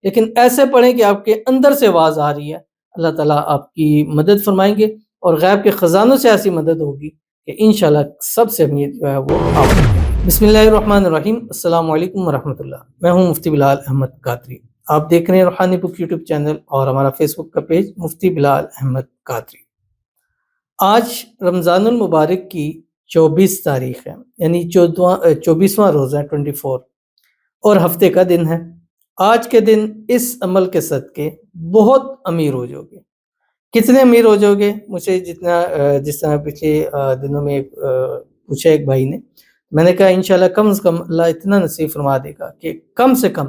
لیکن ایسے پڑھیں کہ آپ کے اندر سے آواز آ رہی ہے۔ اللہ تعالیٰ آپ کی مدد فرمائیں گے اور غیب کے خزانوں سے ایسی مدد ہوگی کہ انشاءاللہ سب سے امید جو ہے وہ آپ ہوگی۔ بسم اللہ الرحمن الرحیم۔ السلام علیکم ورحمۃ اللہ۔ میں ہوں مفتی بلال احمد قادری۔ آپ دیکھ رہے ہیں روحانی بک یوٹیوب چینل اور ہمارا فیس بک کا پیج مفتی بلال احمد قادری۔ آج رمضان المبارک کی 24 تاریخ ہے، یعنی 24واں روزہ 24 اور ہفتے کا دن ہے۔ آج کے دن اس عمل کے صدقے بہت امیر ہو جاؤ گے۔ کتنے امیر ہو جاؤ گے؟ مجھے جس طرح پچھلے دنوں میں پوچھا ایک بھائی نے، میں نے کہا انشاءاللہ کم سے کم اللہ اتنا نصیب فرما دے گا کہ کم سے کم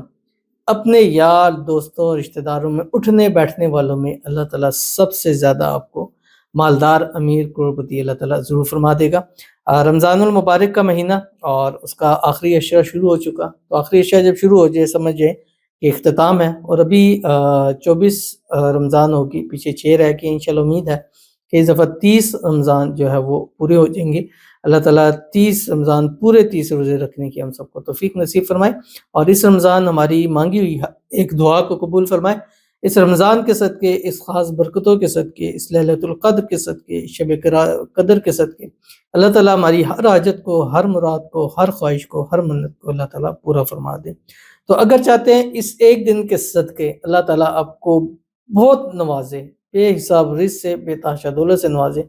اپنے یار دوستوں رشتہ داروں میں اٹھنے بیٹھنے والوں میں اللہ تعالیٰ سب سے زیادہ آپ کو مالدار امیر کروڑپتی اللہ تعالیٰ ضرور فرما دے گا۔ رمضان المبارک کا مہینہ اور اس کا آخری عشرہ شروع ہو چکا، تو آخری عشرہ جب شروع ہو جائے سمجھ جائیں کہ اختتام ہے، اور ابھی 24 رمضان ہوگی، پیچھے 6 رہ کے انشاءاللہ امید ہے کہ اس دفعہ 30 رمضان جو ہے وہ پورے ہو جائیں گے۔ اللہ تعالیٰ 30 رمضان پورے 30 روزے رکھنے کی ہم سب کو توفیق نصیب فرمائے، اور اس رمضان ہماری مانگی ہوئی ایک دعا کو قبول فرمائے۔ اس رمضان کے صدقے، اس خاص برکتوں کے صدقے، اس لیلۃ القدر کے صدقے، شب قدر کے صدقے اللہ تعالیٰ ہماری ہر حاجت کو، ہر مراد کو، ہر خواہش کو، ہر منت کو اللہ تعالیٰ پورا فرما دے۔ تو اگر چاہتے ہیں اس ایک دن کے صدقے اللہ تعالیٰ آپ کو بہت نوازے، بے حساب رزق سے، بے تحاشا دولت سے نوازے،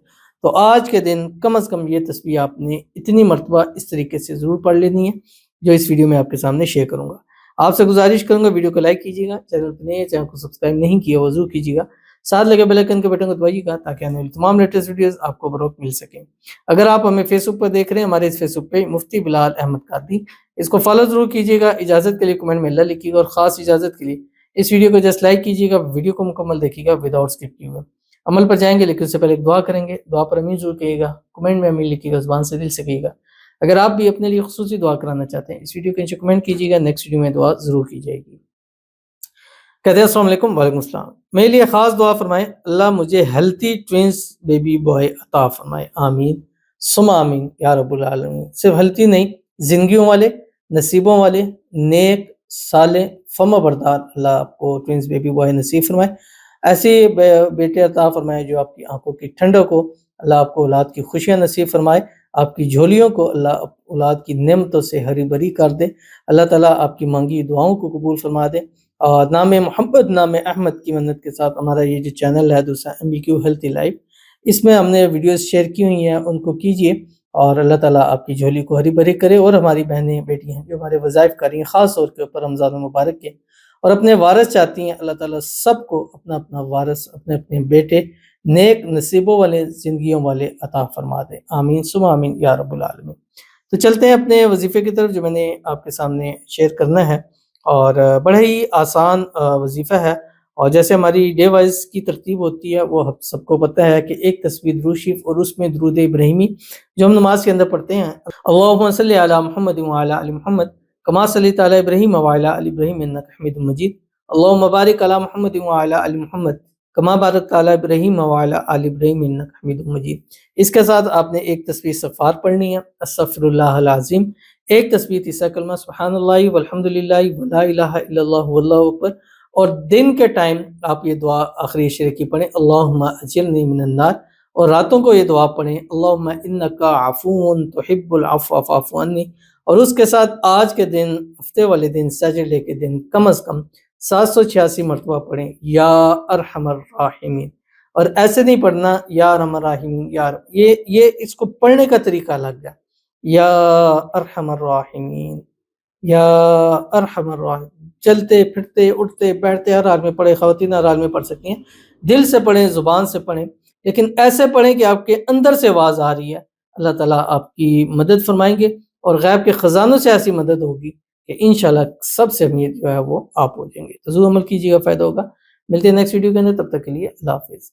تو آج کے دن کم از کم یہ تسبیح آپ نے اتنی مرتبہ اس طریقے سے ضرور پڑھ لینی ہے جو اس ویڈیو میں آپ کے سامنے شیئر کروں گا۔ آپ سے گزارش کروں گا ویڈیو کو لائک کیجیے گا، چینل پہ نئے چینل کو سبسکرائب نہیں کیا وہ ضرور کیجیے گا، ساتھ لگے بیل آئیکن کے بٹن کو دبائیے گا تاکہ آنے والی تمام لیٹسٹ ویڈیوز آپ کو بروقت مل سکیں۔ اگر آپ ہمیں فیس بک پر دیکھ رہے ہیں، ہمارے اس فیس بک پہ مفتی بلال احمد قادری، اس کو فالو ضرور کیجیے گا۔ اجازت کے لیے کمنٹ میں اللہ لکھیے گا، اور خاص اجازت کے لیے اس ویڈیو کو جسٹ لائک کیجیے گا، ویڈیو کو مکمل دیکھیے گا وداؤٹ اسکپ کیے ہوئے۔ عمل پر جائیں گے لیکن اس سے پہلے ایک دعا کریں گے، دعا پر امین ضرور کہیے گا، کمنٹ میں امین لکھیے گا، زبان سے دل سے کہیے گا۔ اگر آپ بھی اپنے لیے خصوصی دعا کرانا چاہتے ہیں اس ویڈیو کے نیچے کمنٹ کیجیے گا، نیکسٹ ویڈیو میں دعا ضرور کی جائے گی۔ کہتے ہیں السلام علیکم۔ وعلیکم السلام۔ میرے لیے خاص دعا فرمائیں، اللہ مجھے ہیلتھی ٹوینس بیبی بوائے عطا فرمائے، آمین ثم آمین یا رب العالمین۔ صرف ہیلتھی نہیں، زندگیوں والے، نصیبوں والے، نیک، صالح، فرما بردار اللہ آپ کو ٹوینس بیبی بوائے نصیب فرمائے۔ ایسے بیٹے عطا فرمائے جو آپ کی آنکھوں کی ٹھنڈک ہو، اللہ آپ کو اولاد کی خوشیاں نصیب فرمائے، آپ کی جھولیوں کو اللہ اولاد کی نعمتوں سے ہری بھری کر دے، اللہ تعالیٰ آپ کی مانگی دعاؤں کو قبول فرما دے۔ اور نام محمد نام احمد کی منت کے ساتھ ہمارا یہ جو چینل ہے دوسرا MBQ ہیلتھی لائف، اس میں ہم نے ویڈیوز شیئر کی ہوئی ہیں، ان کو کیجیے، اور اللہ تعالیٰ آپ کی جھولی کو ہری بھری کرے۔ اور ہماری بہنیں بیٹی ہیں جو ہمارے وظائف کر رہی ہیں خاص طور کے اوپر رمضان المبارک کے، اور اپنے وارث چاہتی ہیں، اللہ تعالیٰ سب کو اپنا اپنا وارث، اپنے اپنے بیٹے نیک نصیبوں والے، زندگیوں والے عطا فرما دے، آمین ثم آمین یا رب العالمین۔ تو چلتے ہیں اپنے وظیفے کی طرف جو میں نے آپ کے سامنے شیئر کرنا ہے، اور بڑا ہی آسان وظیفہ ہے، اور جیسے ہماری ڈے وائز کی ترتیب ہوتی ہے وہ سب کو پتہ ہے کہ ایک تسبیح درود شریف اور اس میں درود ابراہیمی جو ہم نماز کے اندر پڑھتے ہیں، اللہم صلی علی محمد وعلی آل محمد کما صلیت علی ابراہیم وعلی آل ابراہیم انک حمید مجید، اللہم بارک علی محمد وعلی آل محمد کما بارکت علی ابراہیم وعلی آل ابراہیم انک حمید مجید۔ اس کے ساتھ آپ نے ایک تسبیح استغفار پڑھنی ہے، استغفر اللہ العظیم، ایک تسبیح تیسرا کلمہ سبحان اللہ والحمدللہ ولا الہ الا اللہ واللہ اکبر، اور دن کے ٹائم آپ یہ دعا آخری عشرے کی پڑھیں، اللہم اجرنی من النار، اور راتوں کو یہ دعا پڑھیں، اللہم انک عفو تحب العفو فاعف عنی، اور اس کے ساتھ آج کے دن، ہفتے والے دن، سیٹرڈے کے دن کم از کم 786 مرتبہ پڑھیں یا ارحم الراحمین، اور ایسے نہیں پڑھنا یا ارحم الراحمین یہ اس کو پڑھنے کا طریقہ الگ ہے، یا ارحم الراحمین، یا ارحم الراحمین، چلتے پھرتے اٹھتے بیٹھتے ہر حال میں پڑھیں، خواتین ہر حال میں پڑھ سکتی ہیں، دل سے پڑھیں، زبان سے پڑھیں، لیکن ایسے پڑھیں کہ آپ کے اندر سے آواز آ رہی ہے۔ اللہ تعالیٰ آپ کی مدد فرمائیں گے، اور غیب کے خزانوں سے ایسی مدد ہوگی کہ انشاءاللہ سب سے امید جو ہے وہ آپ ہو جائیں گے۔ تو ضرور عمل کیجیے گا، فائدہ ہوگا۔ ملتے ہیں نیکسٹ ویڈیو کے اندر، تب تک کے لیے اللہ حافظ۔